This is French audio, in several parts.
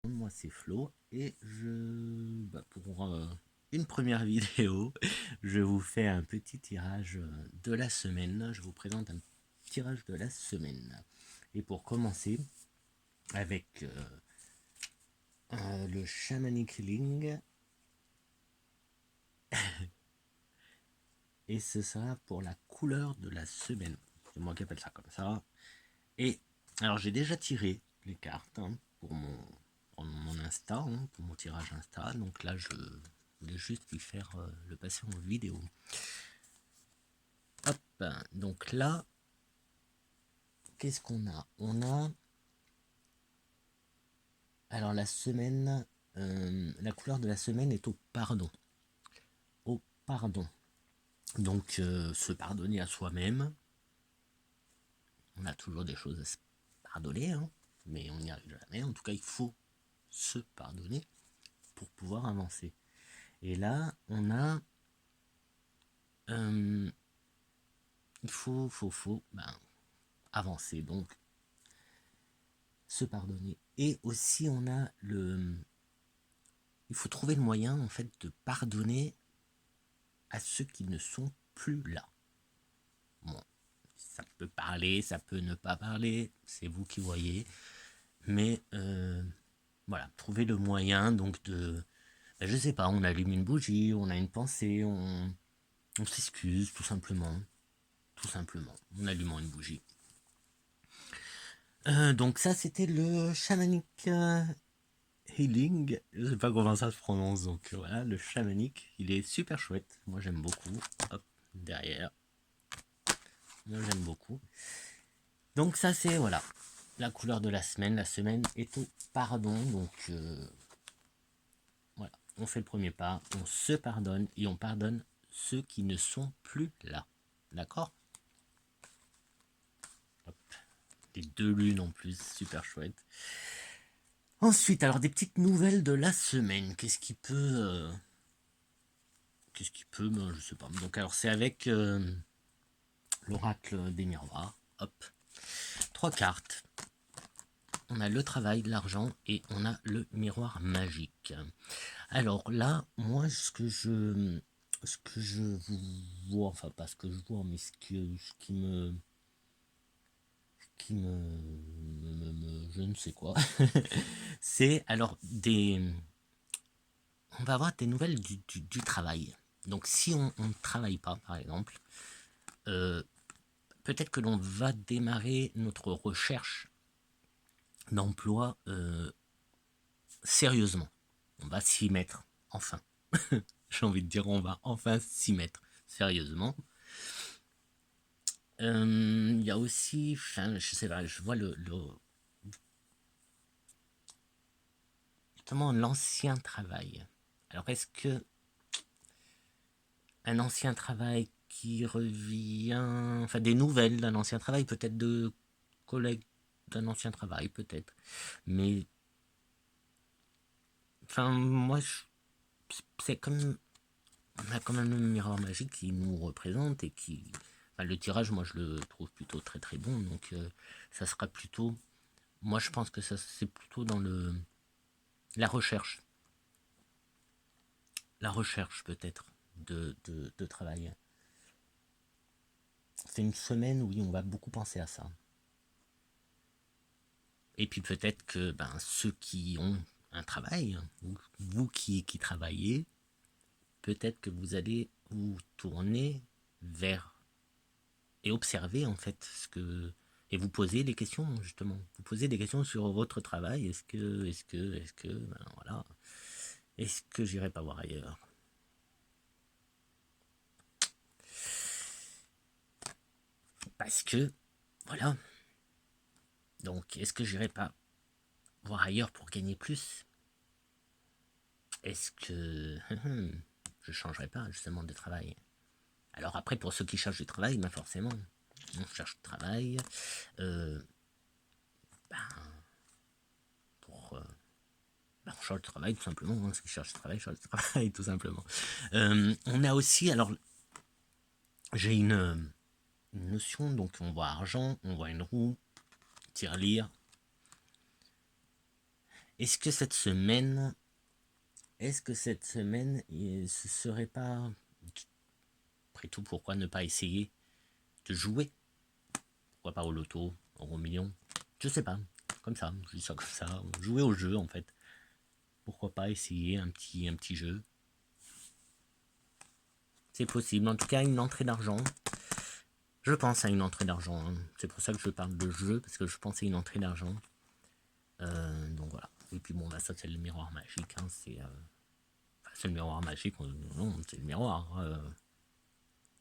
Moi c'est Flo et pour une première vidéo, je vous fais un petit tirage de la semaine. Je vous présente un tirage de la semaine. Et pour commencer, avec le Shamanic Healing, et ce sera pour la couleur de la semaine. C'est moi qui appelle ça comme ça. Et alors j'ai déjà tiré les cartes pour mon Insta, pour mon tirage Insta. Donc là je voulais juste lui faire le passer en vidéo. Hop, donc là, qu'est-ce qu'on a? On a alors la semaine, la couleur de la semaine est au pardon. Au pardon. Donc se pardonner à soi-même. On a toujours des choses à se pardonner, mais on n'y arrive jamais. En tout cas, il faut se pardonner pour pouvoir avancer. Et là, on a il faut avancer, donc se pardonner. Et aussi, on a il faut trouver le moyen, en fait, de pardonner à ceux qui ne sont plus là. Bon, ça peut parler, ça peut ne pas parler, c'est vous qui voyez. Mais voilà, trouver le moyen, donc je sais pas, on allume une bougie, on a une pensée, on s'excuse, tout simplement. Tout simplement, en allumant une bougie. Donc ça, c'était le Shamanic Healing. Je sais pas comment ça se prononce, donc voilà, le Shamanic. Il est super chouette. Moi, j'aime beaucoup. Hop, derrière. Moi, j'aime beaucoup. Donc ça, c'est, voilà, la couleur de la semaine. La semaine est au pardon. Donc voilà, on fait le premier pas, on se pardonne et on pardonne ceux qui ne sont plus là. D'accord? Hop. Les deux lunes en plus, super chouette. Ensuite, alors des petites nouvelles de la semaine. Qu'est-ce qui peut... je sais pas. Donc alors c'est avec l'oracle des miroirs. Hop. 3 cartes. On a le travail, l'argent et on a le miroir magique. Alors là, moi ce que je vois, enfin pas ce que je vois, mais ce je ne sais quoi, c'est alors on va avoir des nouvelles du travail. Donc si on ne travaille pas, par exemple, peut-être que l'on va démarrer notre recherche d'emploi sérieusement. On va s'y mettre, enfin. J'ai envie de dire, on va enfin s'y mettre sérieusement. Il y a aussi, enfin, je sais pas, je vois justement l'ancien travail. Alors est-ce que un ancien travail qui revient, enfin des nouvelles d'un ancien travail, peut-être de collègues d'un ancien travail, peut-être, mais enfin moi c'est comme on a quand même le miroir magique qui nous représente et qui, enfin, le tirage moi je le trouve plutôt très très bon, donc ça sera plutôt, moi je pense que ça c'est plutôt dans la recherche peut-être de travail. C'est une semaine où oui, on va beaucoup penser à ça. Et puis peut-être que ceux qui ont un travail, vous qui travaillez, peut-être que vous allez vous tourner vers et observer en fait ce que et vous poser des questions justement. Vous posez des questions sur votre travail. Voilà. Est-ce que j'irai pas voir ailleurs? Parce que voilà. Donc est-ce que j'irai pas voir ailleurs pour gagner plus? Est-ce que je changerai pas justement de travail? Alors après, pour ceux qui cherchent du travail, forcément, on cherche du travail. Euh, ben, pour, on cherche du travail tout simplement. Ceux qui cherchent du travail, cherchent du travail tout simplement. On a aussi, alors, j'ai une notion, donc on voit argent, on voit une roue, tirelire. Est-ce que cette semaine, ce serait pas... Après tout, pourquoi ne pas essayer de jouer? Pourquoi pas au loto, au million? Je sais pas, comme ça, je dis ça comme ça. Jouer au jeu, en fait. Pourquoi pas essayer un petit jeu? C'est possible, en tout cas, une entrée d'argent. Je pense à une entrée d'argent, hein. C'est pour ça que je parle de jeu, parce que je pense à une entrée d'argent. Donc voilà. Et puis bon, bah, ça c'est le miroir magique, hein. C'est le miroir magique, non, c'est le miroir.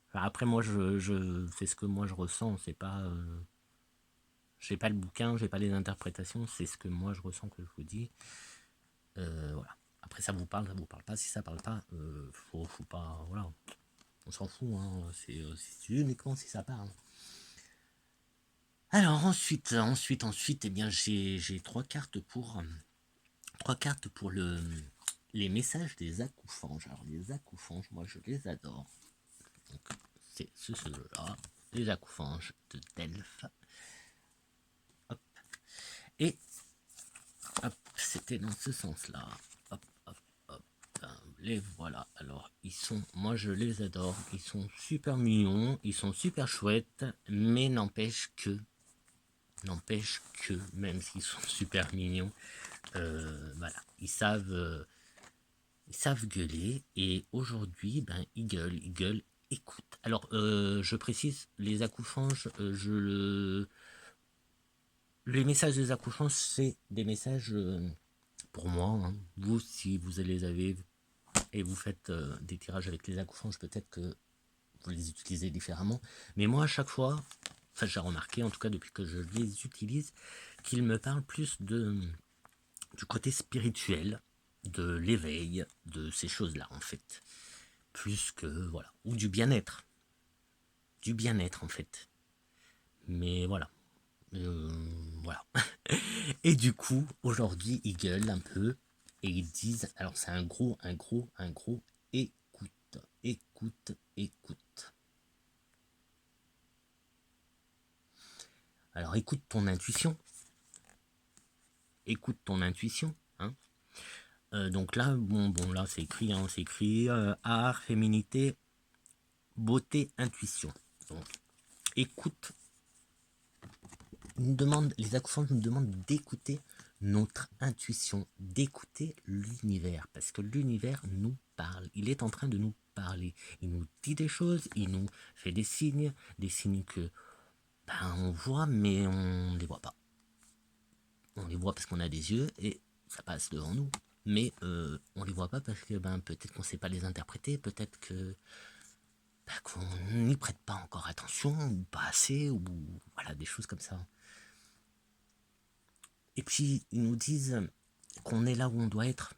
Enfin, après moi, c'est ce que moi je ressens, c'est pas... j'ai pas le bouquin, j'ai pas les interprétations, c'est ce que moi je ressens que je vous dis. Voilà. Après ça vous parle pas, si ça parle pas, faut pas... Voilà. On s'en fout, hein. C'est uniquement si ça parle. Alors ensuite, eh bien j'ai trois cartes pour les messages des acoufanges. Alors les acoufanges, moi je les adore. Donc c'est ce jeu-là, les acoufanges de Delphes. Hop. Et hop, c'était dans ce sens-là. Hop, hop, hop. Les voilà. Alors moi je les adore. Ils sont super mignons, ils sont super chouettes, mais n'empêche que, même s'ils sont super mignons, voilà, ils savent gueuler, et aujourd'hui, ben, ils gueulent, écoute. Alors, je précise, les acoufanges, les messages des acoufanges, c'est des messages, pour moi, hein. Vous, si vous les avez, et vous faites des tirages avec les acoufanges, peut-être que vous les utilisez différemment, mais moi, à chaque fois, enfin, j'ai remarqué, en tout cas depuis que je les utilise, qu'ils me parlent plus du côté spirituel, de l'éveil, de ces choses-là, en fait. Plus que, voilà. Ou du bien-être. Du bien-être, en fait. Mais voilà. Voilà. Et du coup, aujourd'hui, ils gueulent un peu. Et ils disent, alors c'est un gros écoute. Écoute, écoute. Alors écoute ton intuition. Écoute ton intuition, hein. Donc là, bon, là c'est écrit, hein, art, féminité, beauté, intuition. Donc, écoute, les acoufanges nous demandent d'écouter notre intuition, d'écouter l'univers, parce que l'univers nous parle, il est en train de nous parler, il nous dit des choses, il nous fait des signes que on voit, mais on ne les voit pas. On les voit parce qu'on a des yeux et ça passe devant nous, mais on les voit pas parce que peut-être qu'on ne sait pas les interpréter, peut-être que qu'on n'y prête pas encore attention, ou pas assez, ou voilà, des choses comme ça. Et puis, ils nous disent qu'on est là où on doit être.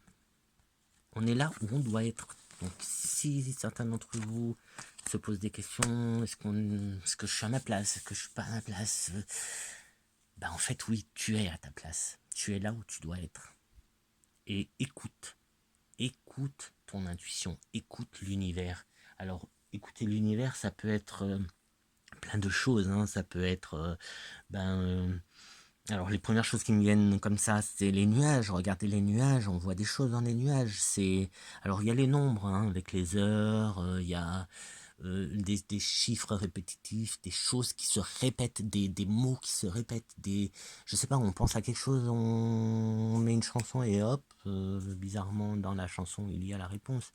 On est là où on doit être. Donc, si certains d'entre vous se posent des questions, est-ce que je suis à ma place, est-ce que je suis pas à ma place, en fait, oui, tu es à ta place. Tu es là où tu dois être. Et écoute ton intuition, écoute l'univers. Alors, écouter l'univers, ça peut être plein de choses, hein. Ça peut être, alors les premières choses qui me viennent comme ça, c'est les nuages. Regardez les nuages, on voit des choses dans les nuages. Alors il y a les nombres, hein, avec les heures, il y a des chiffres répétitifs, des choses qui se répètent, des mots qui se répètent, je sais pas, on pense à quelque chose, on met une chanson et hop, bizarrement dans la chanson il y a la réponse.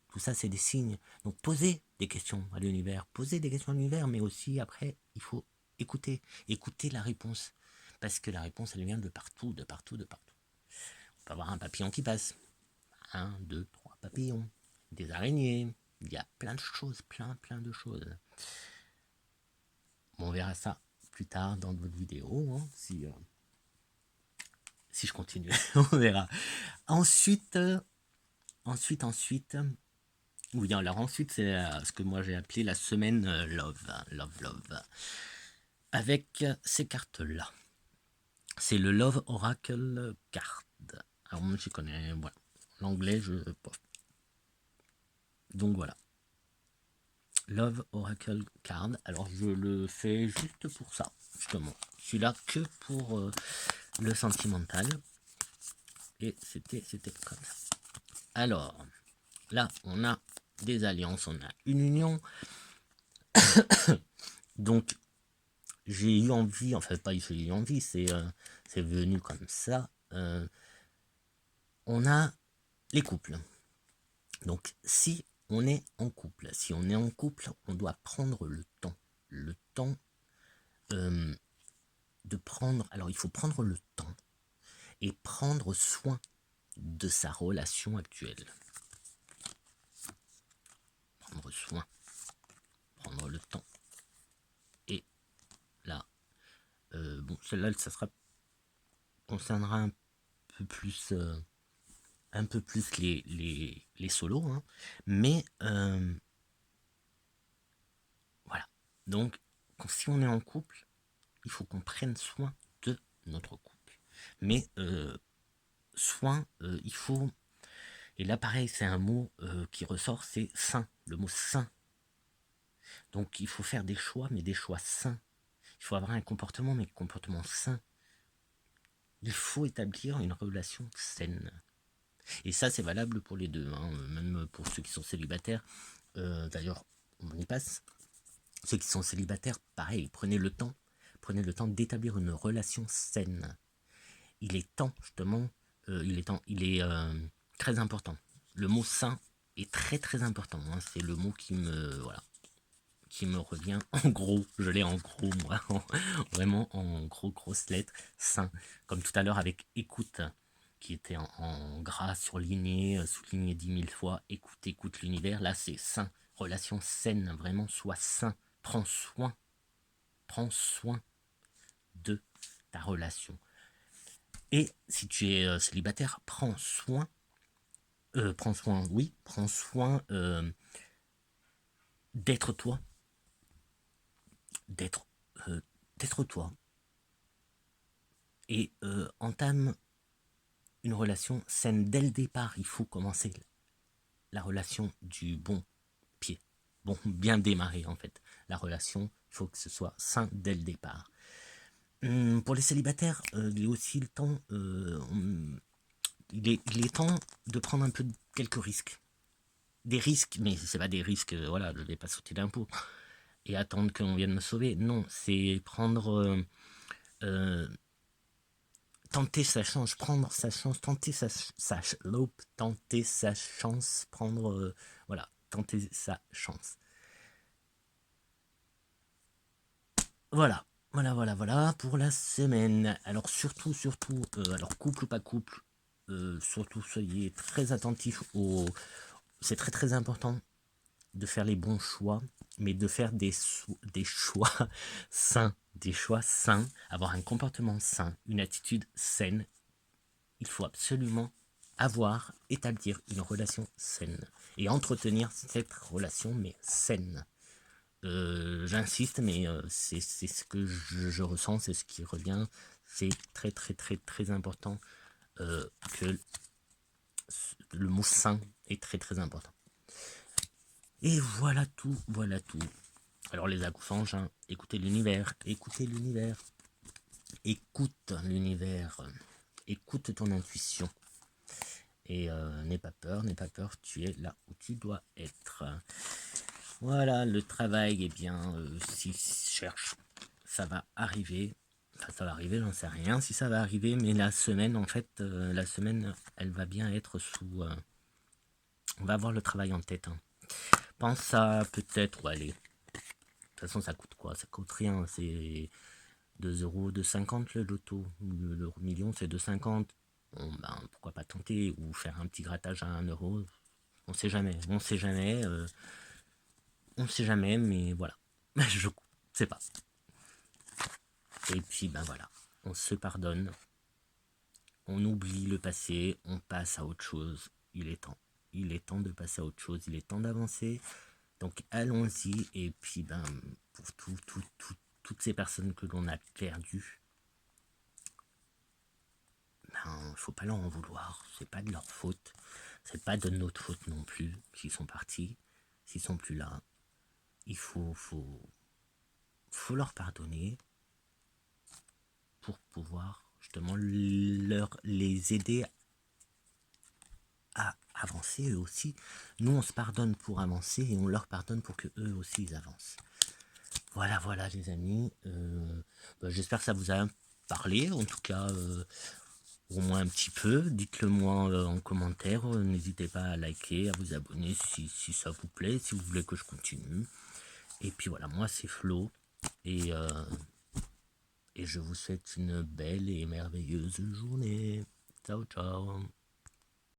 Tout ça c'est des signes. Donc posez des questions à l'univers, mais aussi après il faut écouter la réponse. Parce que la réponse, elle vient de partout. On peut avoir un papillon qui passe. 1, 2, 3 papillons. Des araignées. Il y a plein de choses, plein de choses. Bon, on verra ça plus tard dans d'autres vidéos, hein, si je continue. On verra. Ensuite, oui, alors ensuite, c'est ce que moi j'ai appelé la semaine Love. Avec ces cartes-là. C'est le Love Oracle Card. Alors moi je connais, voilà. L'anglais, donc voilà. Love Oracle Card. Alors je le fais juste pour ça, justement. Je suis là que pour le sentimental. Et c'était comme ça. Alors, là, on a des alliances, on a une union. Donc, j'ai eu envie, enfin pas j'ai eu envie, c'est venu comme ça. On a les couples. Donc, si on est en couple, on doit prendre le temps de prendre. Alors, il faut prendre le temps et prendre soin de sa relation actuelle. Prendre soin, prendre le temps. Et là, bon, celle-là, ça concernera un peu plus les solos, hein. Mais voilà. Donc, si on est en couple, il faut qu'on prenne soin de notre couple. Mais soin, il faut. Et là, pareil, c'est un mot qui ressort, c'est sain, le mot sain. Donc, il faut faire des choix, mais des choix sains. Il faut avoir un comportement, mais un comportement sain. Il faut établir une relation saine. Et ça, c'est valable pour les deux, hein, même pour ceux qui sont célibataires. D'ailleurs, on y passe. Ceux qui sont célibataires, pareil, prenez le temps d'établir une relation saine. Il est temps, justement, il est très important. Le mot sain est très très important, hein. C'est le mot qui me revient en gros. Je l'ai en gros, moi, vraiment en grosses lettres, sain. Comme tout à l'heure avec écoute, qui était en gras surligné, souligné 10 000 fois. Écoute l'univers. Là, c'est sain. Relation saine, vraiment, sois sain. Prends soin de ta relation. Et si tu es célibataire, prends soin d'être toi, d'être toi, et entame une relation saine dès le départ. Il faut commencer la relation du bon pied, bien démarrer en fait. La relation, il faut que ce soit sain dès le départ. Pour les célibataires, il est aussi le temps, il est temps de prendre un peu quelques risques. Des risques, mais c'est pas des risques, voilà, je vais pas sauter d'impôt et attendre qu'on vienne me sauver. Non, c'est prendre, tenter sa chance, prendre sa chance, tenter sa chance, prendre, voilà, tenter sa chance. Voilà pour la semaine. Alors surtout, alors couple ou pas couple, surtout soyez très attentifs c'est très très important de faire les bons choix, mais de faire des choix sains, avoir un comportement sain, une attitude saine. Il faut absolument établir une relation saine et entretenir cette relation, mais saine. J'insiste, mais c'est ce que je ressens, c'est ce qui revient. C'est très très très très important que le mot sain est très très important. Et voilà tout. Alors les accouchanges, hein, écoutez l'univers, écoute l'univers, écoute ton intuition. Et n'aie pas peur, tu es là où tu dois être. Voilà, le travail, eh bien, si cherche, ça va arriver. Enfin, ça va arriver, j'en sais rien si ça va arriver, mais la semaine, en fait, elle va bien être sous... on va avoir le travail en tête, hein. Pense à peut-être, allez, de toute façon, ça coûte quoi? Ça coûte rien, c'est 2,50 € le loto. Le million, c'est 2,50 €. Bon, ben, pourquoi pas tenter, ou faire un petit grattage à 1 €. On sait jamais, mais voilà. Je sais pas. Et puis, ben voilà, on se pardonne, on oublie le passé, on passe à autre chose. Il est temps. Il est temps de passer à autre chose, il est temps d'avancer. Donc allons-y. Et puis, ben, pour toutes ces personnes que l'on a perdues, ben, faut pas leur en vouloir. C'est pas de leur faute. C'est pas de notre faute non plus s'ils sont partis, s'ils sont plus là. Il faut leur pardonner pour pouvoir justement les aider avancer eux aussi. Nous, on se pardonne pour avancer et on leur pardonne pour que eux aussi ils avancent. Voilà, voilà les amis. J'espère que ça vous a parlé, en tout cas au moins un petit peu. Dites-le moi en commentaire. N'hésitez pas à liker, à vous abonner si ça vous plaît, si vous voulez que je continue. Et puis voilà, moi c'est Flo et je vous souhaite une belle et merveilleuse journée. Ciao, ciao.